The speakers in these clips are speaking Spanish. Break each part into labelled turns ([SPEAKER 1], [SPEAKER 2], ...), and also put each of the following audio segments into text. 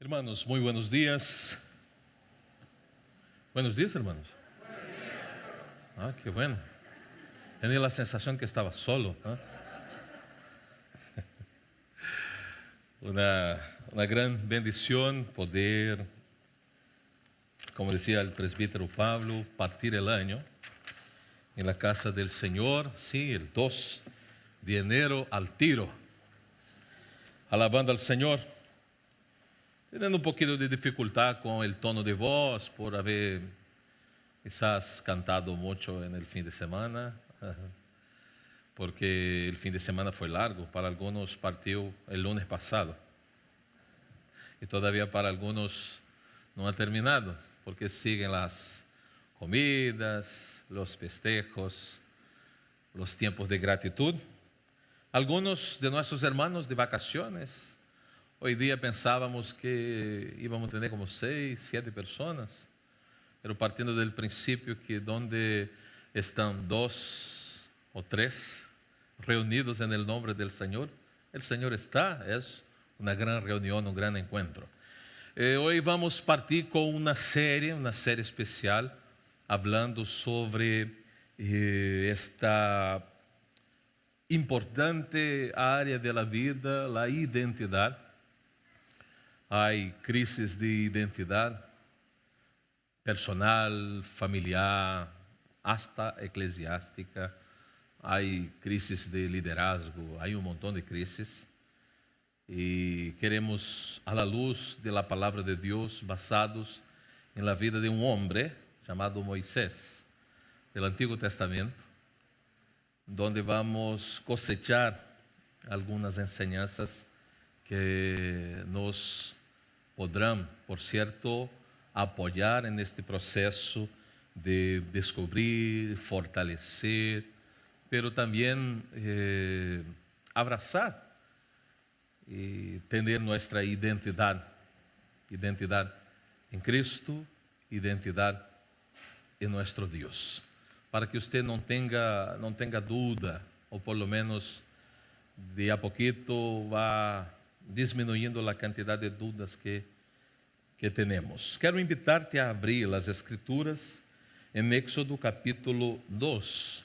[SPEAKER 1] Hermanos, muy buenos días. Buenos días, hermanos. Ah, qué bueno. Tenía la sensación que estaba solo. Una gran bendición poder, como decía el presbítero Pablo, partir el año en la casa del Señor, sí, el 2 de enero al tiro, alabando al Señor. Teniendo un poquito de dificultad con el tono de voz por haber quizás cantado mucho en el fin de semana, porque el fin de semana fue largo. Para algunos partió el lunes pasado y todavía para algunos no ha terminado, porque siguen las comidas, los festejos, los tiempos de gratitud. Algunos de nuestros hermanos de vacaciones. Hoy día pensábamos que íbamos a tener como 6, 7 personas, pero partiendo del principio que donde están 2 o 3 reunidos en el nombre del Señor, el Señor está. Es una gran reunión, un gran encuentro. Hoy vamos a partir con una serie especial, hablando sobre esta importante área de la vida, la identidad. Hay crisis de identidad personal, familiar, hasta eclesiástica. Hay crisis de liderazgo, hay un montón de crisis. Y queremos, a la luz de la palabra de Dios, basados en la vida de un hombre llamado Moisés, del Antiguo Testamento, donde vamos a cosechar algunas enseñanzas que nos podrán, por cierto, apoyar en este proceso de descubrir, fortalecer, pero también abrazar y tener nuestra identidad en Cristo, identidad en nuestro Dios, para que usted no tenga duda, o por lo menos de a poquito va disminuyendo la cantidad de dudas que tenemos. Quero invitar-te a abrir as Escrituras em Éxodo capítulo 2.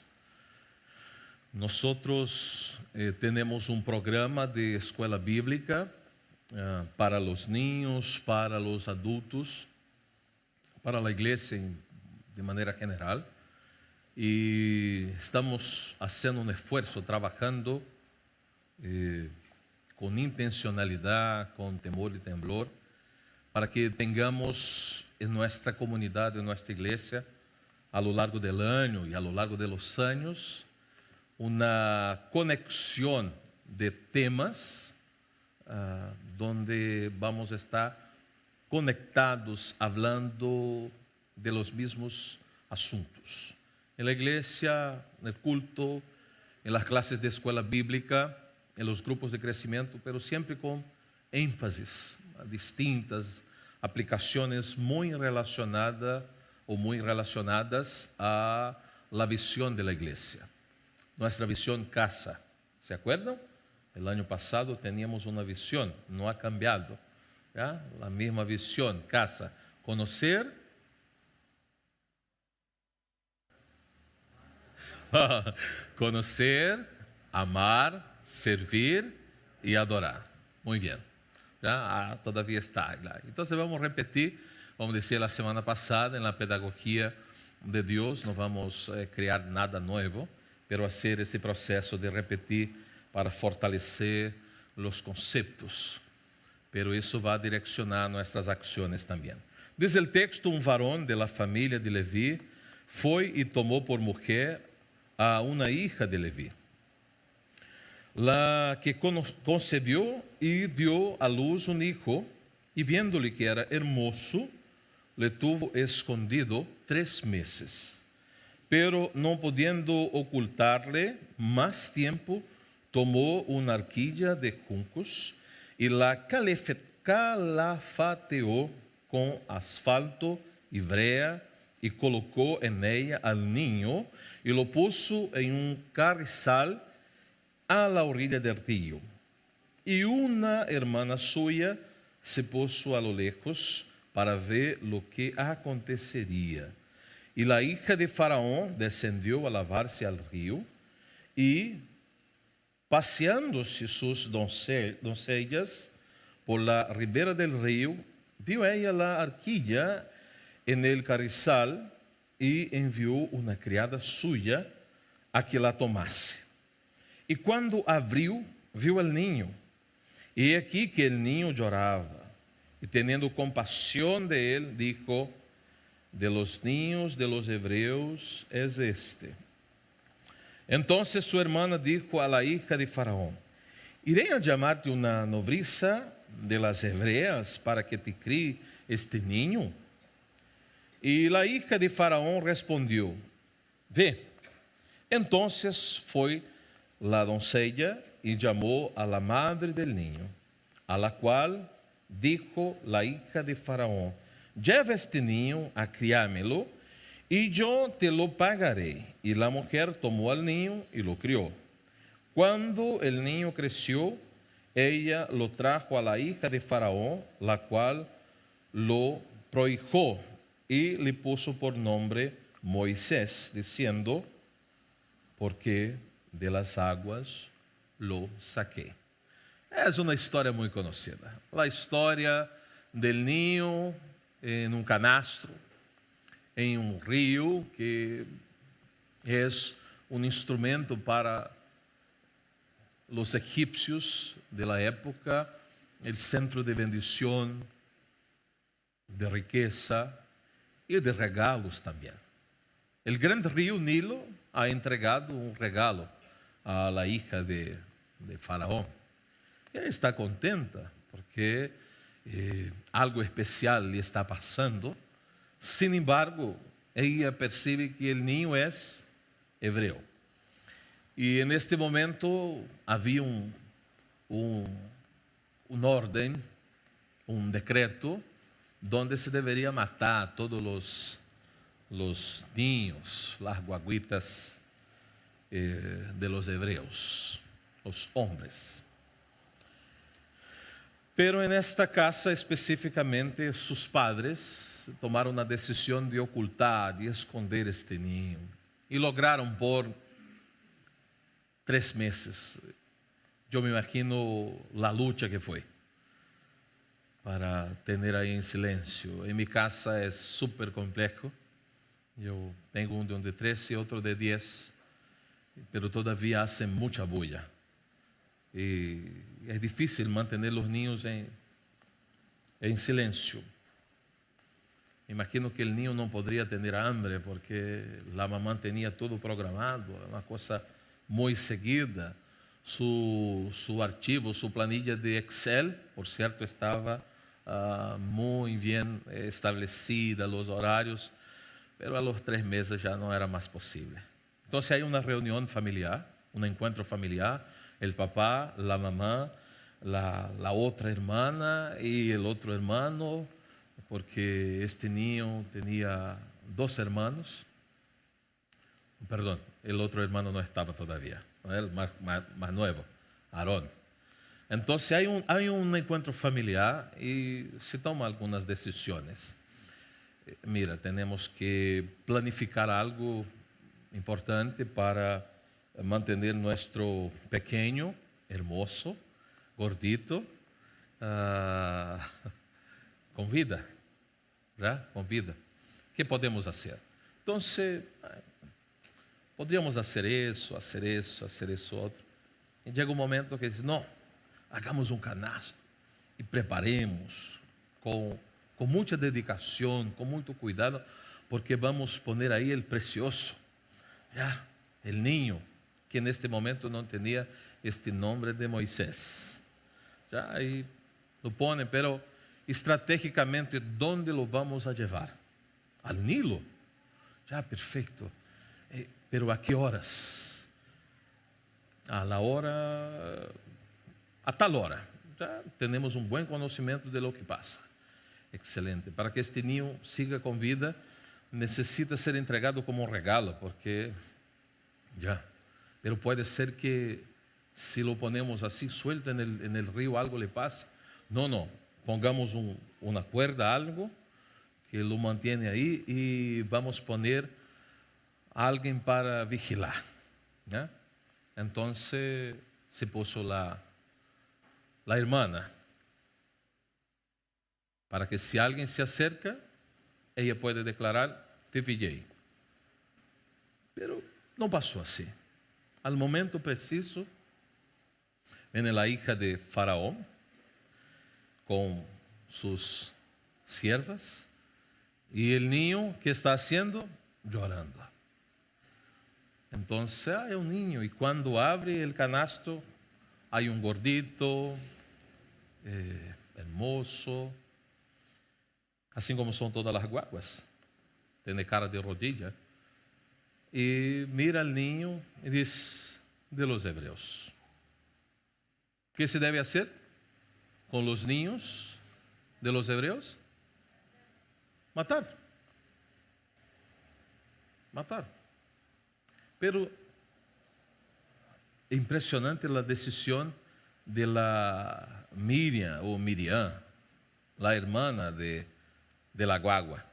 [SPEAKER 1] Nosotros temos um programa de escola bíblica para os niños, para os adultos, para a igreja de maneira geral, e estamos fazendo um esforço, trabalhando com intencionalidade, com temor e temblor, para que tengamos em nossa comunidade, em nossa igreja, a lo largo del año e a lo largo de los años, uma conexão de temas donde vamos a estar conectados, hablando de los mismos asuntos. En la iglesia, en el culto, en las clases de escuela bíblica, en los grupos de crecimiento, pero siempre con énfasis a distintas aplicaciones muy relacionadas a la visión de la iglesia. Nuestra visión casa, ¿se acuerdan? El año pasado teníamos una visión, no ha cambiado, ¿ya? La misma visión, casa, conocer, amar, servir y adorar. Muy bien. ¿Ya? Todavía está. Entonces vamos a repetir, como decía la semana pasada, en la pedagogía de Dios, no vamos a crear nada nuevo, pero hacer ese proceso de repetir para fortalecer los conceptos. Pero eso va a direccionar nuestras acciones también. Dice el texto: un varón de la familia de Leví fue y tomó por mujer a una hija de Leví, la que concebió y dio a luz un hijo, y viéndole que era hermoso, le tuvo escondido 3 meses. Pero no pudiendo ocultarle más tiempo, tomó una arquilla de juncos y la calafateó con asfalto y brea, y colocó en ella al niño y lo puso en un carrizal a la orilla del río. Y una hermana suya se puso a lo lejos para ver lo que acontecería. Y la hija de Faraón descendió a lavarse al río y, paseándose sus doncellas por la ribera del río, vio ella la arquilla en el carrizal y envió una criada suya a que la tomase. Y cuando abrió, vio al niño, y aquí que el niño lloraba. Y teniendo compasión de él, dijo: de los niños de los hebreos es este. Entonces su hermana dijo a la hija de Faraón: iré a llamarte una nodriza de las hebreas para que te críe este niño. Y la hija de Faraón respondió: ve. Entonces fue la doncella y llamó a la madre del niño, a la cual dijo la hija de Faraón: lleva este niño a criármelo, y yo te lo pagaré. Y la mujer tomó al niño y lo crió. Cuando el niño creció, ella lo trajo a la hija de Faraón, la cual lo prohijó y le puso por nombre Moisés, diciendo: porque de las aguas lo saqué. Es una historia muy conocida. La historia del niño en un canastro, en un río, que es un instrumento para los egipcios de la época, el centro de bendición, de riqueza y de regalos también. El gran río Nilo ha entregado un regalo a la hija de Faraón. Ella está contenta porque algo especial le está pasando. Sin embargo, ella percibe que el niño es hebreo. Y en este momento había un orden, un decreto, donde se debería matar a todos los niños, las guaguitas de los hebreos, los hombres. Pero en esta casa específicamente sus padres tomaron la decisión de ocultar, de esconder este niño. Y lograron por 3 meses. Yo me imagino la lucha que fue para tener ahí en silencio. En mi casa es súper complejo. Yo tengo uno de 13 y otro de 10, pero todavía hacen mucha bulla. Y es difícil mantener los niños en silencio. Imagino que el niño no podría tener hambre porque la mamá tenía todo programado, una cosa muy seguida. Su archivo, su planilla de Excel, por cierto, estaba muy bien establecida, los horarios, pero a los 3 meses ya no era más posible. Entonces hay una reunión familiar, un encuentro familiar, el papá, la mamá, la otra hermana y el otro hermano, porque este niño tenía 2 hermanos. Perdón, el otro hermano no estaba todavía, ¿no? El más nuevo, Aarón. Entonces hay un encuentro familiar y se toman algunas decisiones. Mira, tenemos que planificar algo importante para mantener nuestro pequeño, hermoso, gordito, con vida, ¿verdad? Con vida. ¿Qué podemos hacer? Entonces, podríamos hacer eso otro. Y llega un momento que dice: no, hagamos un canasto y preparemos con mucha dedicación, con mucho cuidado, porque vamos a poner ahí el precioso, ya, el niño, que en este momento no tenía este nombre de Moisés. Ya ahí lo pone, pero estratégicamente, ¿dónde lo vamos a llevar? Al Nilo. Ya, perfecto. Pero ¿a qué horas? A la hora, a tal hora. Ya tenemos un buen conocimiento de lo que pasa. Excelente. Para que este niño siga con vida, necesita ser entregado como un regalo, porque ya. Pero puede ser que si lo ponemos así, suelto en el río, algo le pase. No. pongamos una cuerda, algo que lo mantiene ahí, y vamos a poner a alguien para vigilar, ¿ya? Entonces se puso la hermana, para que si alguien se acerca, ella puede declarar, te pillé. Pero no pasó así. Al momento preciso, viene la hija de Faraón con sus siervas, y el niño, ¿qué está haciendo? Llorando. Entonces, es un niño, y cuando abre el canasto, hay un gordito, hermoso, así como son todas las guaguas, tiene cara de rodilla, y mira al niño y dice, de los hebreos. ¿Qué se debe hacer con los niños de los hebreos? Matar. Pero impresionante la decisión de la Miriam, la hermana de la guagua.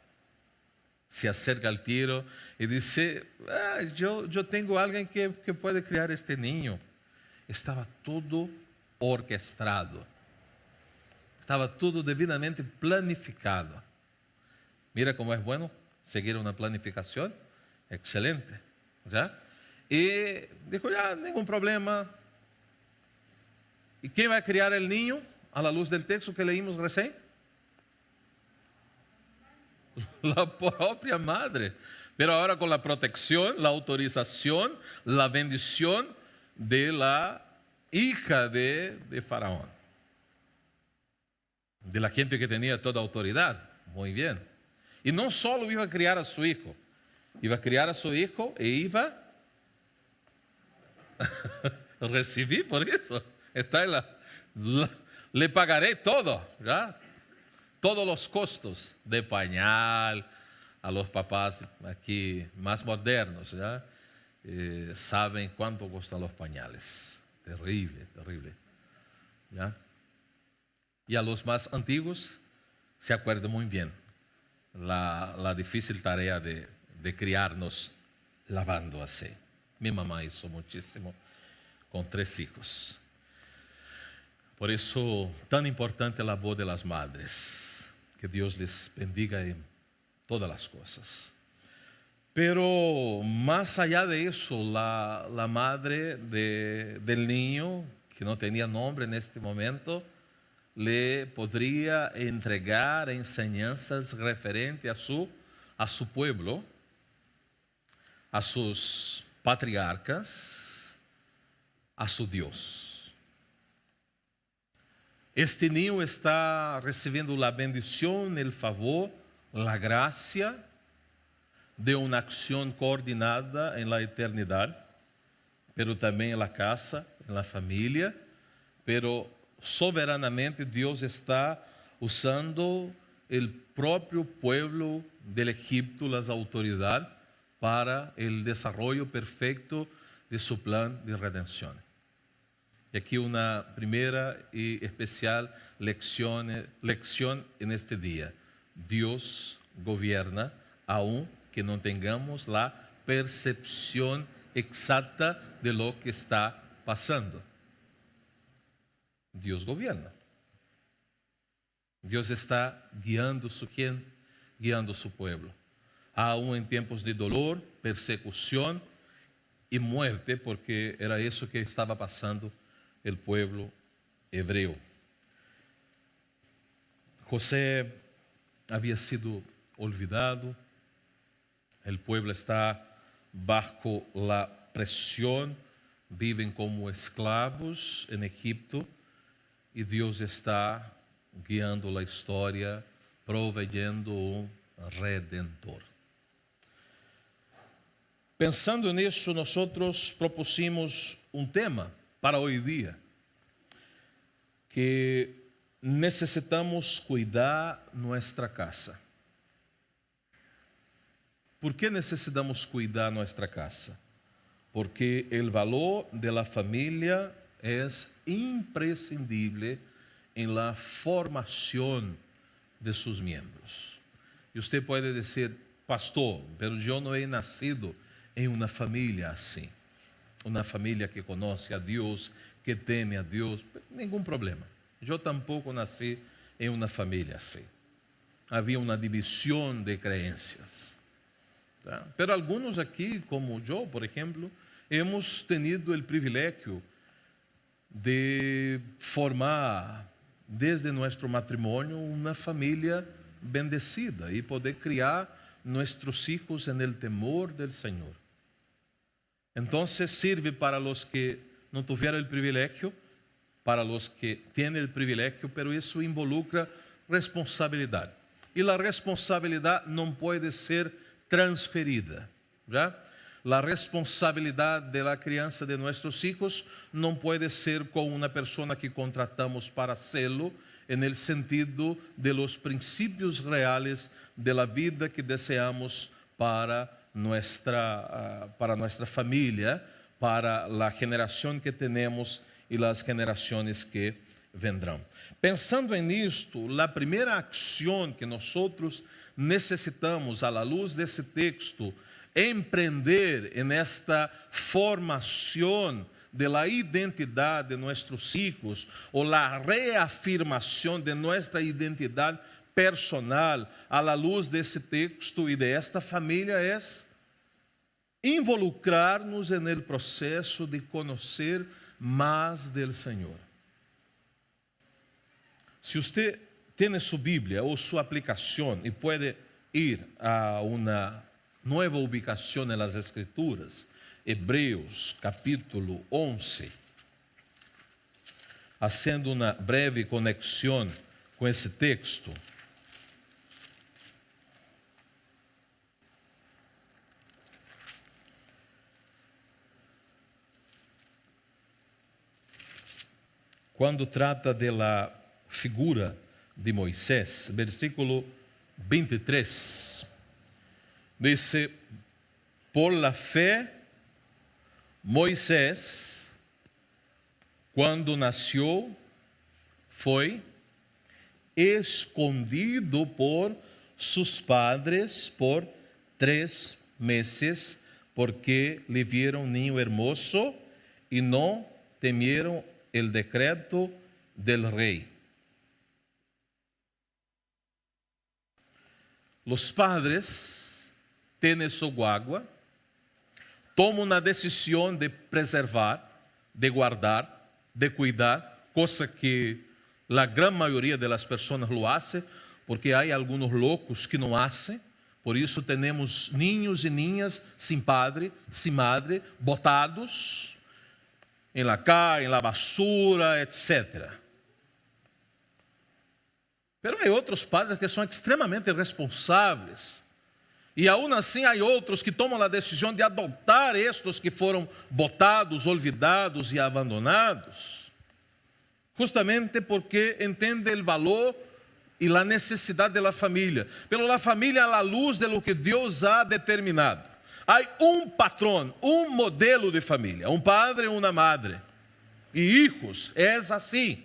[SPEAKER 1] Se acerca al tiro y dice, yo tengo alguien que puede criar este niño. Estaba todo orquestado. Estaba todo debidamente planificado. Mira cómo es bueno seguir una planificación. Excelente, ¿ya? Y dijo, ya, ningún problema. ¿Y quién va a criar el niño? A la luz del texto que leímos recién. La propia madre. Pero ahora con la protección, la autorización, la bendición de la hija de Faraón. De la gente que tenía toda autoridad. Muy bien. Y no solo iba a criar a su hijo. Iba a criar a su hijo e iba a recibir por eso. Está en le pagaré todo, ¿ya? Todos los costos de pañal. A los papás aquí más modernos, ¿ya? Saben cuánto cuestan los pañales. Terrible, terrible, ¿ya? Y a los más antiguos se acuerdan muy bien la difícil tarea de criarnos lavando así. Mi mamá hizo muchísimo con 3 hijos. Por eso, tan importante la labor de las madres. Que Dios les bendiga en todas las cosas. Pero más allá de eso, la madre del niño, que no tenía nombre en este momento, le podría entregar enseñanzas referentes a su pueblo, a sus patriarcas, a su Dios. Este niño está recibiendo la bendición, el favor, la gracia de una acción coordinada en la eternidad, pero también en la casa, en la familia, pero soberanamente Dios está usando el propio pueblo del Egipto, las autoridades, para el desarrollo perfecto de su plan de redención. Y aquí una primera y especial lección en este día. Dios gobierna, aun que no tengamos la percepción exacta de lo que está pasando. Dios gobierna. Dios está guiando su pueblo. Aún en tiempos de dolor, persecución y muerte, porque era eso que estaba pasando el pueblo hebreo. José había sido olvidado. El pueblo está bajo la presión, viven como esclavos en Egipto, y Dios está guiando la historia, proveyendo un redentor. Pensando nisso, nosotros propusimos un tema para hoy día, que necesitamos cuidar nuestra casa. ¿Por qué necesitamos cuidar nuestra casa? Porque el valor de la familia es imprescindible en la formación de sus miembros. Y usted puede decir, pastor, pero yo no he nacido en una familia así. Una familia que conoce a Dios, que teme a Dios. Ningún problema. Yo tampoco nací en una familia así. Había una división de creencias. ¿Tá? Pero algunos aquí, como yo, por ejemplo, hemos tenido el privilegio de formar desde nuestro matrimonio una familia bendecida y poder criar nuestros hijos en el temor del Señor. Entonces sirve para los que no tuvieron el privilegio, para los que tienen el privilegio, pero eso involucra responsabilidad. Y la responsabilidad no puede ser transferida, ¿ya? La responsabilidad de la crianza de nuestros hijos no puede ser con una persona que contratamos para hacerlo, en el sentido de los principios reales de la vida que deseamos para nuestra familia, para la generación que tenemos y las generaciones que vendrán. Pensando en esto, la primera acción que nosotros necesitamos, a la luz de ese texto, emprender en esta formación de la identidad de nuestros hijos o la reafirmación de nuestra identidad personal a la luz de ese texto y de esta familia es involucrarnos en el proceso de conocer más del Señor. Si usted tiene su Biblia o su aplicación y puede ir a una nueva ubicación en las Escrituras, Hebreos capítulo 11, haciendo una breve conexión con ese texto. Quando trata de la figura de Moisés, versículo 23, dice, por la fe, Moisés, quando nasceu, foi escondido por sus padres por 3 meses, porque le vieron niño hermoso y no temieron el decreto del rey. Los padres tienen su guagua, toman una decisión de preservar, de guardar, de cuidar, cosa que la gran mayoría de las personas lo hace, porque hay algunos locos que no hacen. Por eso tenemos niños y niñas sin padre, sin madre, botados en la calle, en la basura, etc. Pero hay otros padres que son extremamente responsáveis. E aún assim, há outros que tomam a decisão de adotar estes que foram botados, olvidados e abandonados, justamente porque entende o valor e a necessidade da família. Pero a família à luz de lo que Deus ha determinado. Há patrão, modelo de família, padre e uma madre. E hijos, é assim.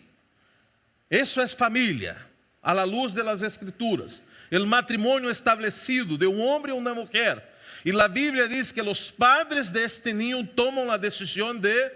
[SPEAKER 1] Isso é família, à luz das Escrituras. El matrimonio establecido de un hombre y una mujer. Y la Biblia dice que los padres de este niño toman la decisión de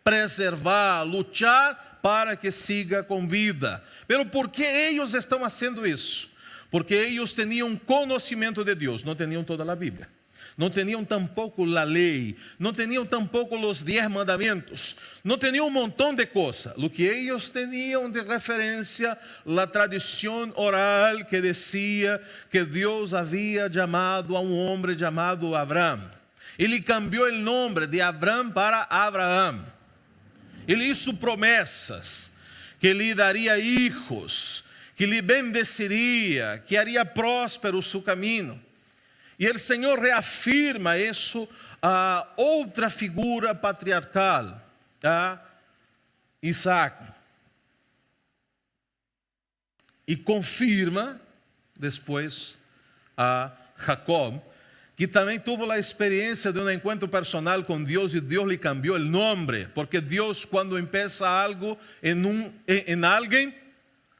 [SPEAKER 1] preservar, luchar para que siga con vida. Pero ¿por qué ellos están haciendo eso? Porque ellos tenían conocimiento de Dios, no tenían toda la Biblia. No tenían tampoco la ley, no tenían tampoco los 10 mandamientos, no tenían un montón de cosas. Lo que ellos tenían de referencia, la tradición oral que decía que Dios había llamado a un hombre llamado Abraham. Ele cambió el nombre de Abraham para Abraham. Ele hizo promesas que le daría hijos, que le bendeciría, que haría próspero su camino. E o Senhor reafirma isso a outra figura patriarcal, a Isaac. E confirma depois a Jacob, que também teve a experiência de um encontro personal com Deus e Deus lhe cambiou o nome, porque Deus, quando empieza algo em alguém,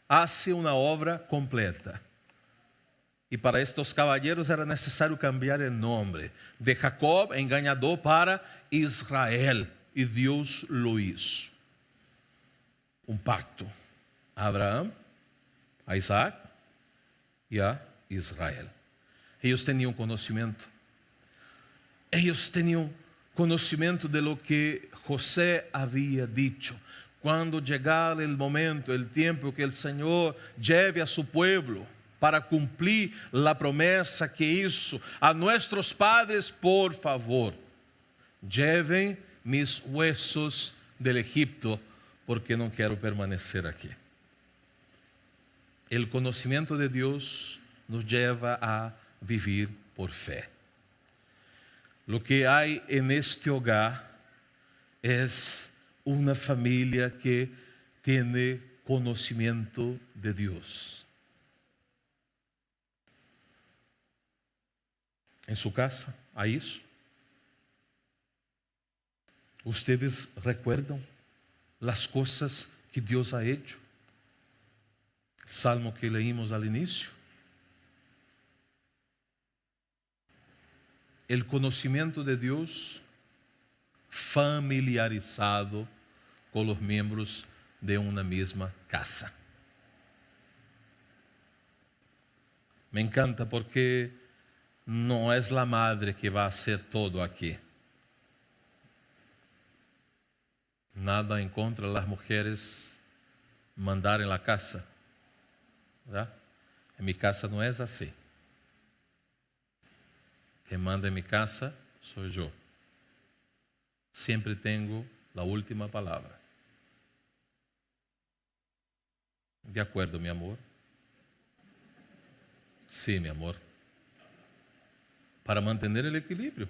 [SPEAKER 1] hace una obra completa. Y para estos caballeros era necesario cambiar el nombre de Jacob, engañador, para Israel. Y Dios lo hizo. Un pacto a Abraham, a Isaac y a Israel. Ellos tenían conocimiento. Ellos tenían conocimiento de lo que José había dicho. Cuando llegara el momento, el tiempo que el Señor lleve a su pueblo para cumplir la promesa que hizo a nuestros padres, por favor, lleven mis huesos del Egipto, porque no quiero permanecer aquí. El conocimiento de Dios nos lleva a vivir por fe. Lo que hay en este hogar es una familia que tiene conocimiento de Dios. En su casa hay eso. ¿Ustedes recuerdan las cosas que Dios ha hecho? El salmo que leímos al inicio. El conocimiento de Dios familiarizado con los miembros de una misma casa. Me encanta porque no es la madre que va a hacer todo aquí. Nada en contra de las mujeres mandar en la casa, ¿verdad? En mi casa no es así. Quien manda en mi casa soy yo. Siempre tengo la última palabra. ¿De acuerdo, mi amor? Sí, mi amor. Para mantener el equilibrio.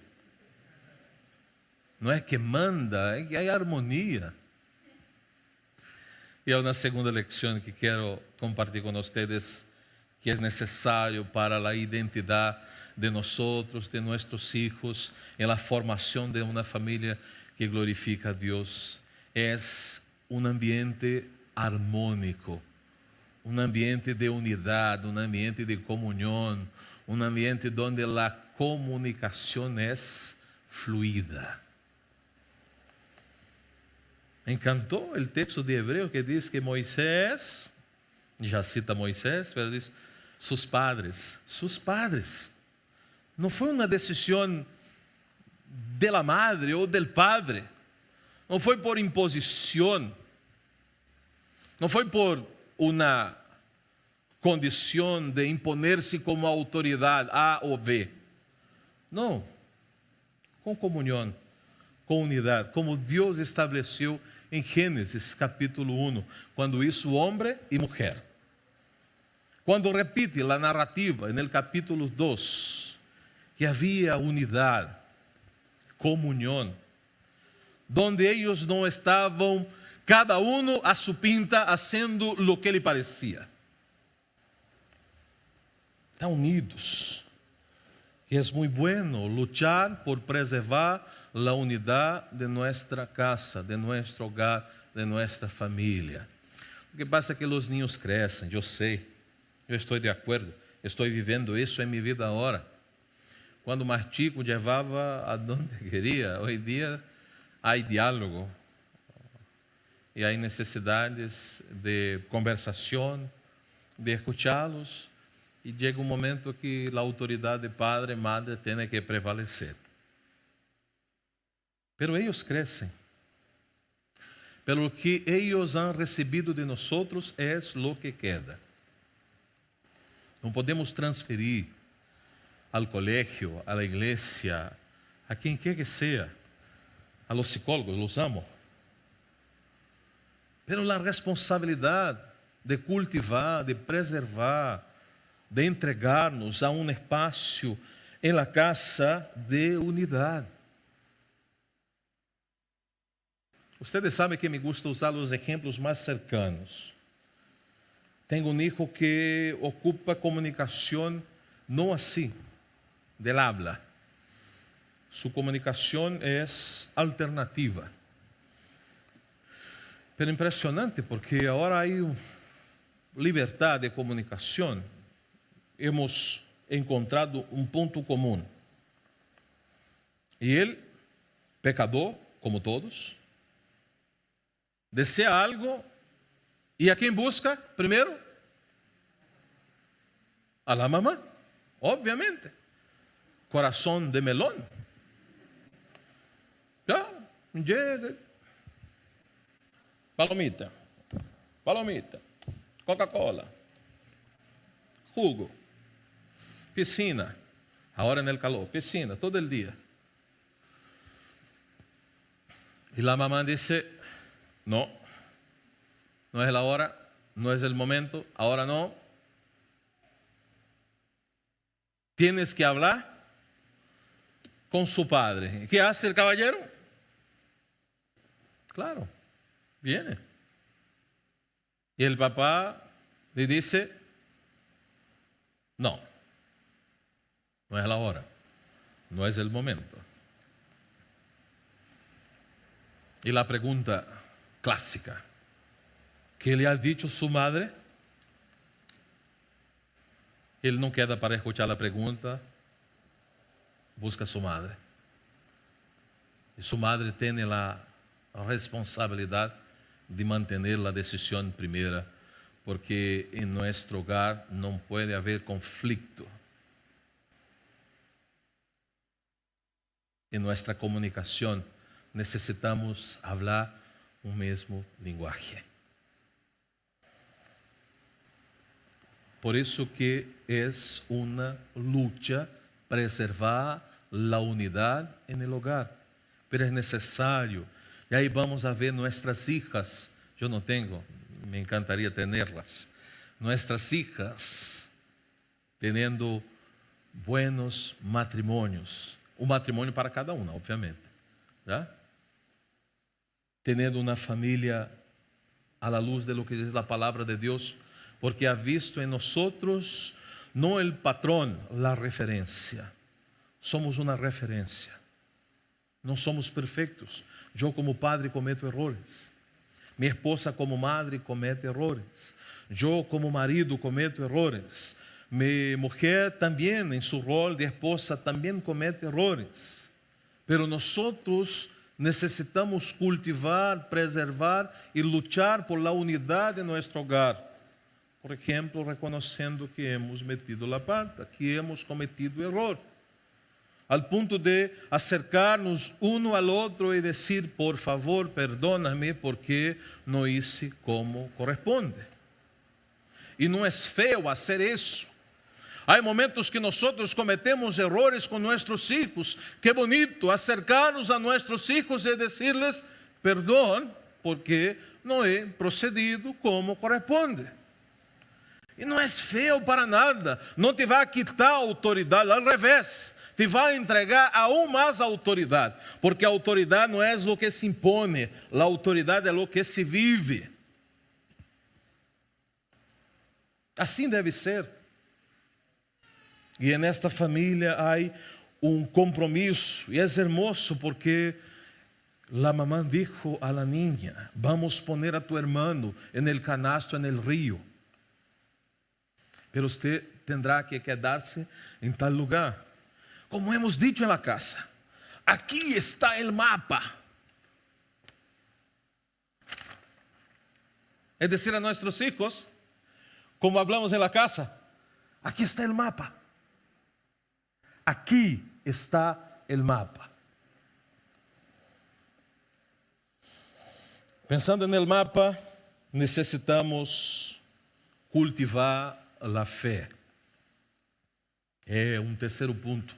[SPEAKER 1] No es que manda, es que hay armonía. Y hay una segunda lección que quiero compartir con ustedes, que es necesario para la identidad de nosotros, de nuestros hijos, en la formación de una familia que glorifica a Dios. Es un ambiente armónico, un ambiente de unidad, un ambiente de comunión, un ambiente donde la comunicación es fluida. Me encantó el texto de Hebreo que dice que Moisés, ya cita Moisés, pero dice sus padres. No fue una decisión de la madre o del padre. No fue por imposición. No fue por una condición de imponerse como autoridad A o B. No, con comunión, con unidad, como Dios estableció en Génesis capítulo 1, cuando hizo hombre y mujer. Cuando repite la narrativa en el capítulo 2, que había unidad, comunión, donde ellos no estaban cada uno a su pinta haciendo lo que le parecía. Están unidos. Y es muy bueno luchar por preservar la unidad de nuestra casa, de nuestro hogar, de nuestra familia. Lo que pasa es que los niños crecen, yo sé, yo estoy de acuerdo, estoy viviendo eso en mi vida ahora. Cuando más chico llevaba a donde quería, hoy día hay diálogo y hay necesidades de conversación, de escucharlos. Y llega un momento que la autoridad de padre y madre tiene que prevalecer. Pero ellos crecen. Pero lo que ellos han recibido de nosotros es lo que queda. No podemos transferir al colegio, a la iglesia, a quien quiera que sea, a los psicólogos, los amo. Pero la responsabilidad de cultivar, de preservar, de entregarnos a un espacio en la casa de unidad. Ustedes saben que me gusta usar los ejemplos más cercanos. Tengo un hijo que ocupa comunicación no así, del habla. Su comunicación es alternativa. Pero impresionante porque ahora hay libertad de comunicación, hemos encontrado un punto común. Y él, pecador, como todos, desea algo. ¿Y a quién busca primero? A la mamá, obviamente. Corazón de melón. Ya, llega. Palomita, Coca-Cola, jugo, piscina. Ahora en el calor, piscina, todo el día. Y la mamá dice, no es la hora, no es el momento, ahora no. Tienes que hablar con su padre. ¿Qué hace el caballero? Claro, viene. Y el papá le dice, no es la hora, no es el momento. Y la pregunta clásica, ¿qué le ha dicho su madre? Él no queda para escuchar la pregunta, busca a su madre. Y su madre tiene la responsabilidad de mantener la decisión primera, porque en nuestro hogar no puede haber conflicto. En nuestra comunicación necesitamos hablar un mismo lenguaje. Por eso que es una lucha preservar la unidad en el hogar. Pero es necesario. Y ahí vamos a ver nuestras hijas. Yo no tengo, me encantaría tenerlas. Nuestras hijas teniendo buenos matrimonios. Un matrimonio para cada una, obviamente. ¿Ya? Teniendo una familia a la luz de lo que dice la palabra de Dios, porque ha visto en nosotros no el patrón, la referencia. Somos una referencia. No somos perfectos. Yo como padre cometo errores. Mi esposa como madre comete errores. Yo como marido cometo errores. Mi mujer también en su rol de esposa también comete errores. Pero nosotros necesitamos cultivar, preservar y luchar por la unidad de nuestro hogar. Por ejemplo, reconociendo que hemos metido la pata, que hemos cometido error. Al punto de acercarnos uno al otro y decir, por favor, perdóname porque no hice como corresponde. Y no es feo hacer eso. Hay momentos que nosotros cometemos errores con nuestros hijos. Qué bonito acercarnos a nuestros hijos y decirles, perdón, porque no he procedido como corresponde. E não é feio para nada, não te vai quitar a autoridade, ao revés, te vai entregar aún mais autoridade, porque a autoridade não é o que se impõe, a autoridade é o que se vive. Assim deve ser. E nesta família há compromisso, e é hermoso porque a mamã dijo a la niña, vamos poner a tu hermano en el canasto en el río. Pero usted tendrá que quedarse en tal lugar. Como hemos dicho en la casa, aquí está el mapa. Es decir, a nuestros hijos, como hablamos en la casa, aquí está el mapa. Aquí está el mapa. Pensando en el mapa, necesitamos cultivar la fé. É terceiro ponto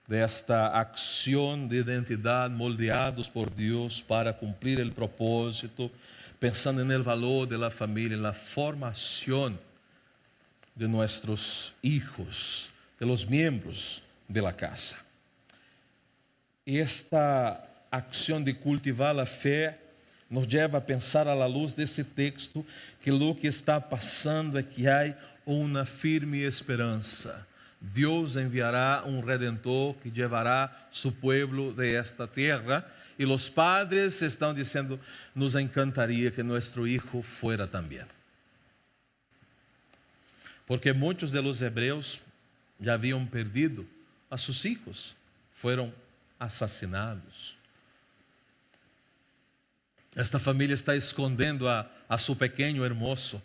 [SPEAKER 1] desta acção de identidade moldeados por Deus para cumprir o propósito, pensando no valor da família, na formação de nossos hijos, de los miembros de la casa. E esta acção de cultivar a fé nos leva a pensar à luz desse texto que o que está passando é que há uma firme esperança. Deus enviará um Redentor que levará su pueblo de esta terra. E os padres estão dizendo, nos encantaria que nosso hijo fuera também. porque muitos de los hebreus já haviam perdido a sus hijos, foram assassinados. Esta família está escondendo a seu pequeno hermoso,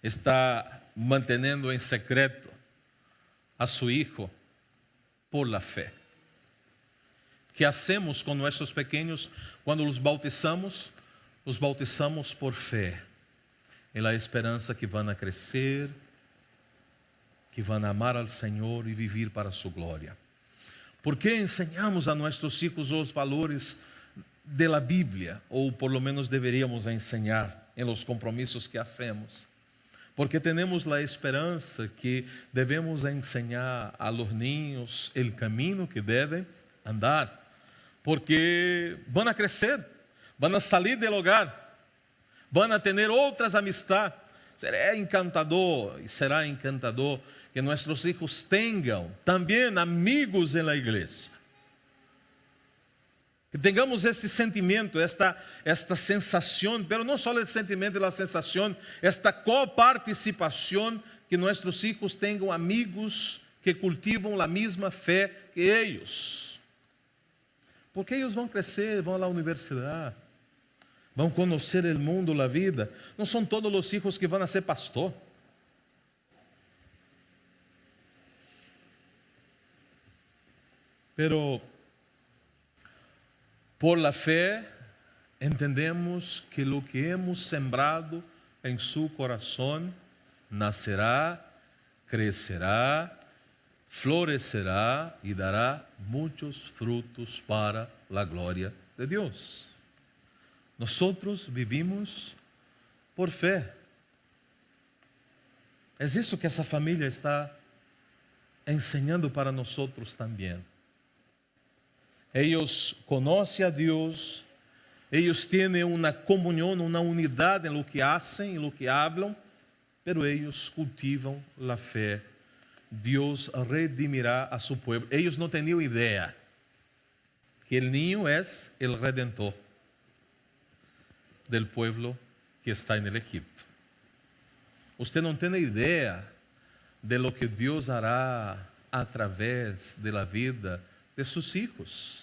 [SPEAKER 1] está mantendo em secreto a seu hijo por la fé. ¿Qué hacemos con nuestros pequeños cuando los bautizamos? Los bautizamos por fe, en la esperanza que van a crecer, que van a amar al Señor y vivir para su gloria. ¿Por qué enseñamos a nuestros hijos los valores de la Biblia? O por lo menos deberíamos enseñar en los compromisos que hacemos. Porque tenemos la esperanza que devemos enseñar a los niños el camino que deben andar. Porque van a crecer, van a salir del hogar, van a tener outras amistades. Será encantador que nuestros hijos tengan también amigos en la iglesia. Que tengamos esse sentimento, esta sensação, pero não só o sentimento e a sensação, esta coparticipação, que nossos hijos tenham amigos que cultivam a mesma fé que eles. Porque eles vão crescer, vão à universidade, vão conhecer o mundo, a vida. Não são todos os hijos que vão a ser pastor. Pero por la fé, entendemos que lo que hemos sembrado em su coração nascerá, crecerá, florecerá e dará muitos frutos para a glória de Deus. Nosotros vivimos por fé. É isso que essa família está ensinando para nós também. Eles conhecem a Deus, eles têm uma comunhão, uma unidade em lo que hacen, em lo que hablam, pero eles cultivam a fé. Deus redimirá a su pueblo. Eles não tinham ideia que o niño é o redentor del pueblo que está en el Egipto. Usted não tem ideia de lo que Deus hará a través de la vida de sus hijos.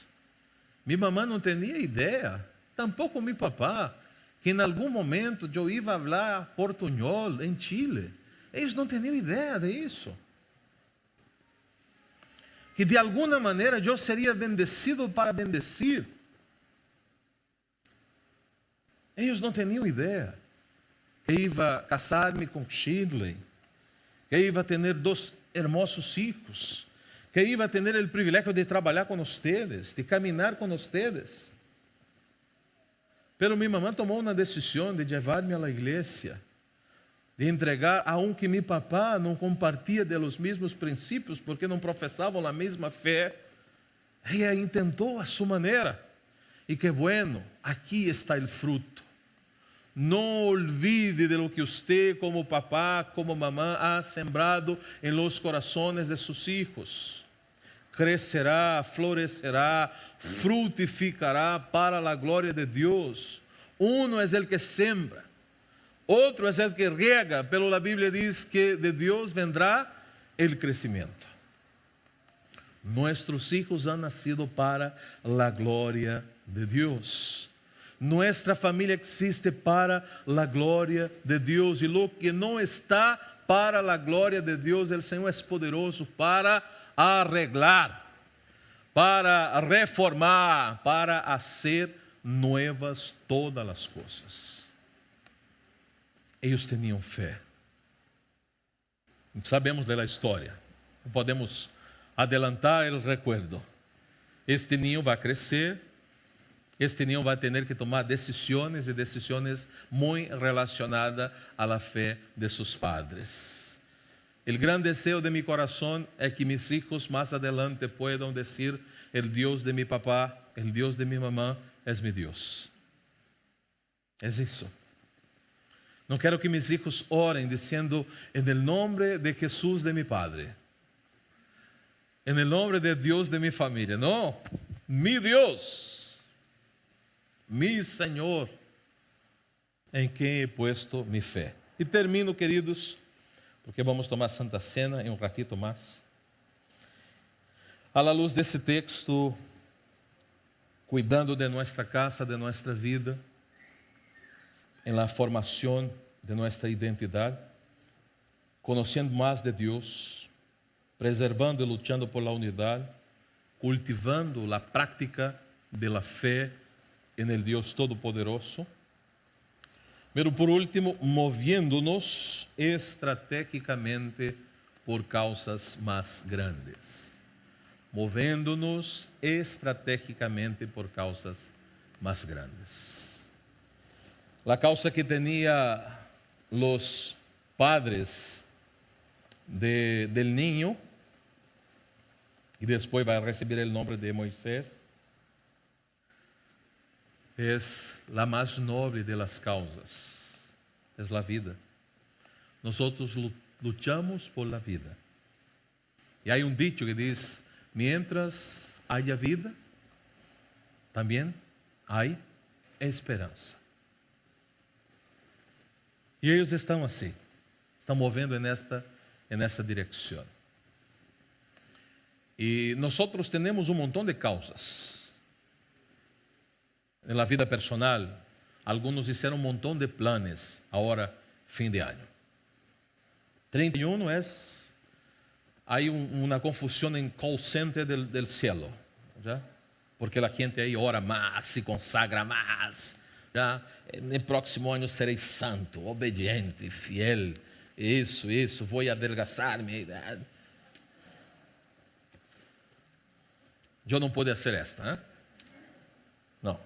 [SPEAKER 1] Mi mamá não tinha ideia, tampouco mi papá, que em algum momento eu ia falar portunhol em Chile. Eles não tinham ideia disso. Que de alguma maneira eu seria bendecido para bendecir. Eles não tinham ideia que ia casar-me com Shirley, que ia ter 2 hermosos hijos, que ia ter o privilégio de trabalhar com vocês, de caminhar com vocês. Pero mi mamá tomou uma decisão de levar-me à igreja, de entregar, aunque mi papá não compartia de los mesmos princípios, porque não professavam a mesma fé, ela intentou a sua maneira. E que bueno, aqui está o fruto. Não olvide de lo que usted como papá, como mamá ha sembrado en los corazones de sus hijos. Crecerá, florecerá, frutificará para la gloria de Dios. Uno es el que sembra, otro es el que riega, pero la Biblia dice que de Dios vendrá el crecimiento. Nuestros hijos han nacido para la gloria de Dios. Nuestra familia existe para la gloria de Dios. Y lo que no está para la gloria de Dios, el Señor es poderoso para arreglar, para reformar, para hacer nuevas todas las cosas. Ellos tenían fe. Sabemos de la historia. Podemos adelantar el recuerdo. Este niño va a crecer. Este niño vai ter que tomar decisões e decisões muito relacionadas à la fé de seus padres. O grande desejo de mi coração é que mis hijos mais adelante puedan dizer: el Deus de mi papá, el Deus de mi mamá es mi Deus. É isso. Não quero que mis hijos orem dizendo: en el nombre de Jesús de mi Padre, en el nombre de Deus de mi familia. Não, mi Deus. Mi Senhor, em quem he puesto mi fé. E termino, queridos, porque vamos tomar Santa Cena em um ratito mais. À la luz desse texto, cuidando de nossa casa, de nossa vida, em la formação de nossa identidade, conhecendo mais de Deus, preservando e lutando por la unidade, cultivando a prática de la fé en el Dios Todopoderoso. Pero por último, moviendo-nos estratégicamente por causas mais grandes. Movendo-nos estratégicamente por causas mais grandes. La causa que tenía los padres del niño, y después va a recibir el nombre de Moisés, es la más noble de las causas, es la vida. Nosotros luchamos por la vida. Y hay un dicho que dice, mientras haya vida, también hay esperanza. E eles estão assim, estão movendo nesta direção. E nós temos um montão de causas. Na vida personal, alguns fizeram um montão de planos, agora, fim de ano. 31 é, há uma confusão em call center del cielo, ¿ya? Porque a gente aí ora mais, se consagra mais. Já, no próximo ano serei santo, obediente, fiel. Isso, vou adelgaçar minha idade. Eu não posso ser esta, ¿eh? Não,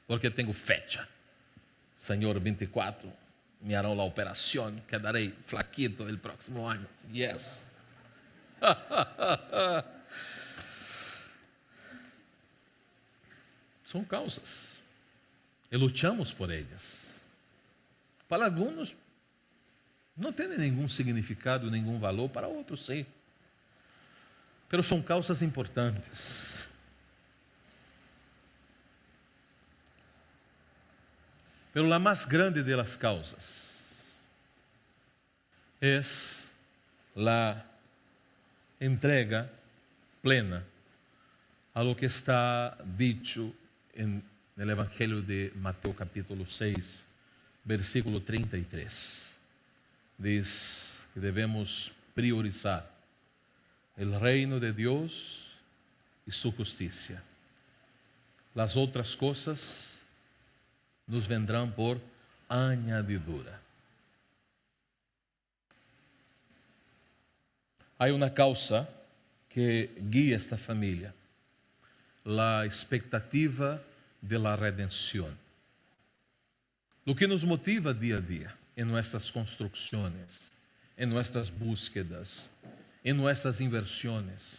[SPEAKER 1] porque tenho fecha. Senhor, 24, me harão a operação, quedarei flaquito no próximo ano. Yes. São causas. E lutamos por elas. Para alguns, não tem nenhum significado, nenhum valor, para outros sim. Mas são causas importantes. Pero a mais grande das causas é a entrega plena a lo que está dicho no Evangelho de Mateus capítulo 6, versículo 33. Diz que devemos priorizar o reino de Deus e sua justiça. As outras coisas nos vendrão por añadidura. Há uma causa que guia esta família, a expectativa de la redenção. O que nos motiva dia a dia em nossas construções, em nossas búsquedas, em nossas inversões.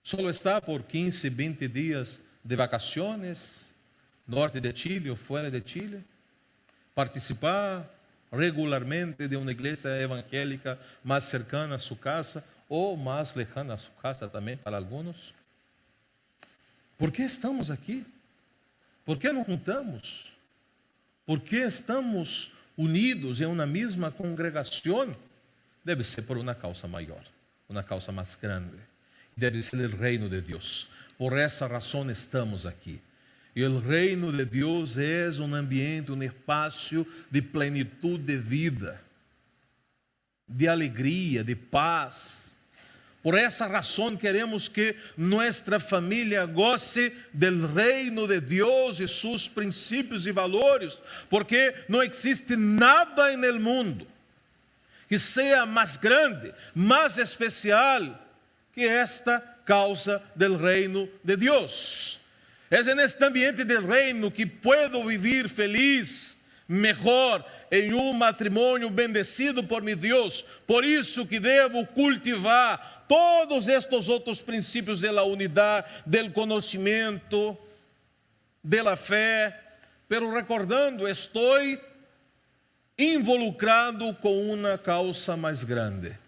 [SPEAKER 1] Só está por 15, 20 dias de vacaciones, norte de Chile ou fora de Chile, participar regularmente de uma igreja evangélica mais cercana a sua casa ou mais lejana a sua casa também para alguns. ¿Por que estamos aqui? ¿Por que nos juntamos? ¿Por que estamos unidos em uma mesma congregação? Deve ser por uma causa maior, uma causa mais grande. Deve ser o reino de Deus. Por essa razão estamos aqui. E o reino de Deus é um ambiente, um espaço de plenitude de vida, de alegria, de paz. Por essa razão queremos que nossa família goce do reino de Deus e seus princípios e valores, porque não existe nada no mundo que seja mais grande, mais especial que esta causa do reino de Deus. É neste ambiente do reino que puedo viver feliz, melhor, em um matrimônio bendecido por meu Deus. Por isso que devo cultivar todos estes outros princípios da unidade, do conhecimento, da fé, pero recordando, estou involucrado com uma causa mais grande.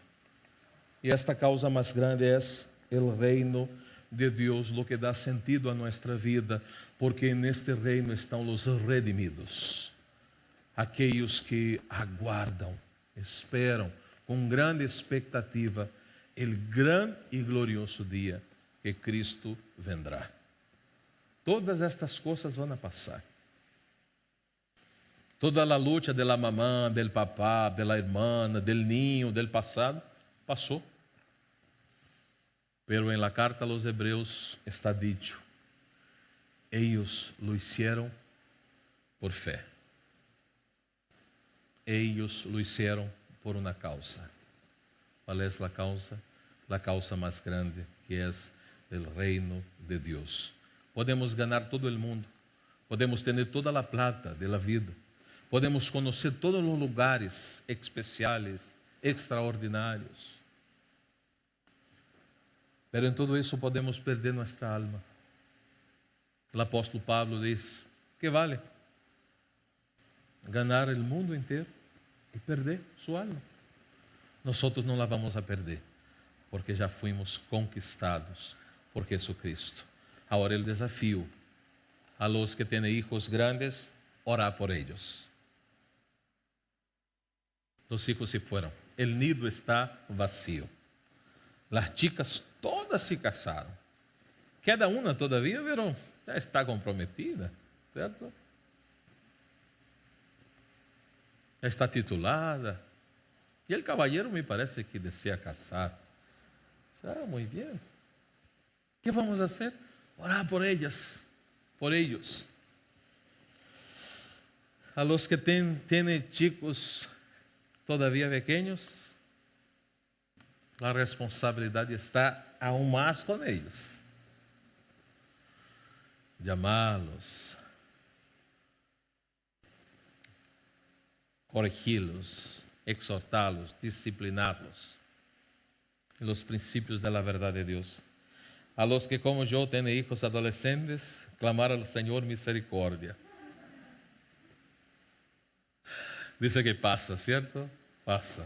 [SPEAKER 1] E esta causa mais grande é o reino de Deus, lo que dá sentido a nossa vida, porque neste reino estão os redimidos, aqueles que aguardam, esperam com grande expectativa el grande e glorioso dia que Cristo vendrá. Todas estas coisas vão a passar. Toda a luta de la mamã, del papá, de la hermana, del niño, del passado, passou. Pero en la carta a los Hebreos está dicho, ellos lo hicieron por fe. Ellos lo hicieron por una causa. ¿Cuál es la causa? La causa más grande, que es el reino de Dios. Podemos ganar todo el mundo, podemos tener toda la plata de la vida, podemos conocer todos los lugares especiales, extraordinarios, pero en todo eso podemos perder nuestra alma. El apóstolo Pablo dice, ¿qué vale ganar el mundo entero y perder su alma? Nosotros no la vamos a perder, porque já fuimos conquistados por Jesucristo. Agora el desafío a los que tienen hijos grandes, orar por ellos. Los hijos se fueron, el nido está vacío. Las chicas todas se casaram. Cada una todavía, pero já está comprometida, certo? Já está titulada. E el caballero me parece que desea casar. Muy bien. ¿Qué vamos a hacer? Orar por ellas, por ellos. A los que tienen chicos todavía pequeños, la responsabilidad está aún más con ellos. Llamarlos, corregirlos, exhortarlos, disciplinarlos en los principios de la verdad de Dios. A los que como yo tienen hijos adolescentes, clamar al Señor misericordia. Dice que pasa, ¿cierto? Pasa.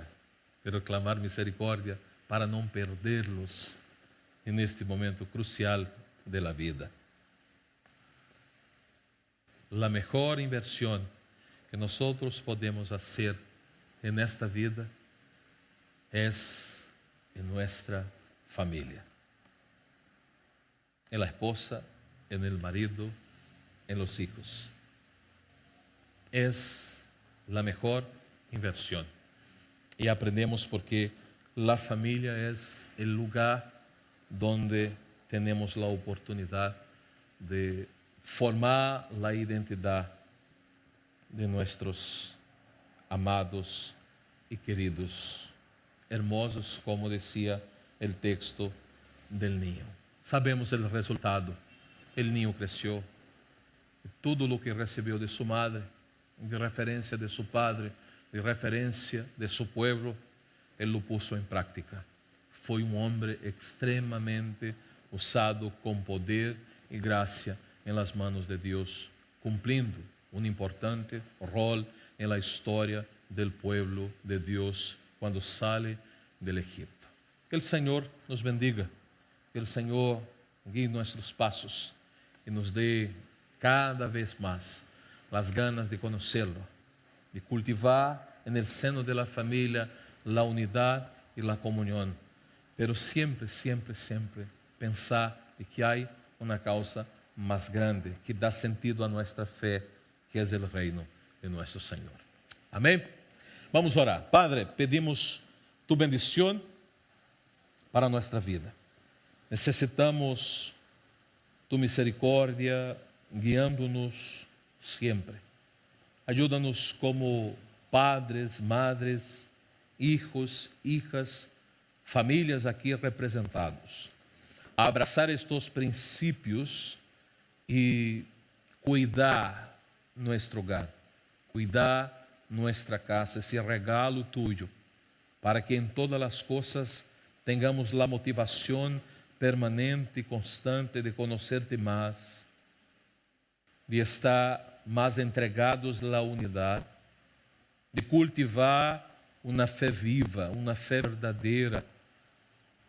[SPEAKER 1] Pero clamar misericordia para no perderlos en este momento crucial de la vida. La mejor inversión que nosotros podemos hacer en esta vida es en nuestra familia. En la esposa, en el marido, en los hijos. Es la mejor inversión. Y aprendemos porque la familia es el lugar donde tenemos la oportunidad de formar la identidad de nuestros amados y queridos, hermosos, como decía el texto del niño. Sabemos el resultado. El niño creció. Todo lo que recibió de su madre, de referencia de su padre, de referencia de su pueblo, él lo puso en práctica. Fue un hombre extremadamente usado con poder y gracia en las manos de Dios, cumpliendo un importante rol en la historia del pueblo de Dios cuando sale del Egipto. Que el Señor nos bendiga. Que el Señor guíe nuestros pasos y nos dé cada vez más las ganas de conocerlo, de cultivar en el seno de la familia la unidad y la comunión, pero siempre, siempre, siempre pensar de que hay una causa más grande que da sentido a nuestra fe, que es el reino de nuestro Señor. Amén. Vamos a orar. Padre, pedimos tu bendición para nuestra vida. Necesitamos tu misericordia guiándonos siempre. Ayúdanos como padres, madres, hijos, hijas, familias aquí representados, a abrazar estos principios y cuidar nuestro hogar, cuidar nuestra casa, ese regalo tuyo, para que en todas las cosas tengamos la motivación permanente y constante de conocerte más, de estar más entregados a la unidad, de cultivar una fe viva, una fe verdadera,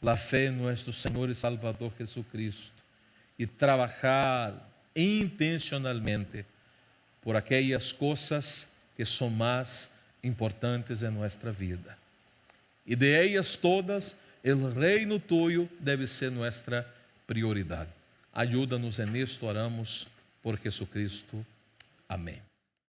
[SPEAKER 1] la fe en nuestro Señor y Salvador Jesucristo, y trabajar intencionalmente por aquellas cosas que son más importantes en nuestra vida. E de ellas todas, el reino tuyo debe ser nuestra prioridade. Ajuda-nos nisto, oramos por Jesucristo. Amém.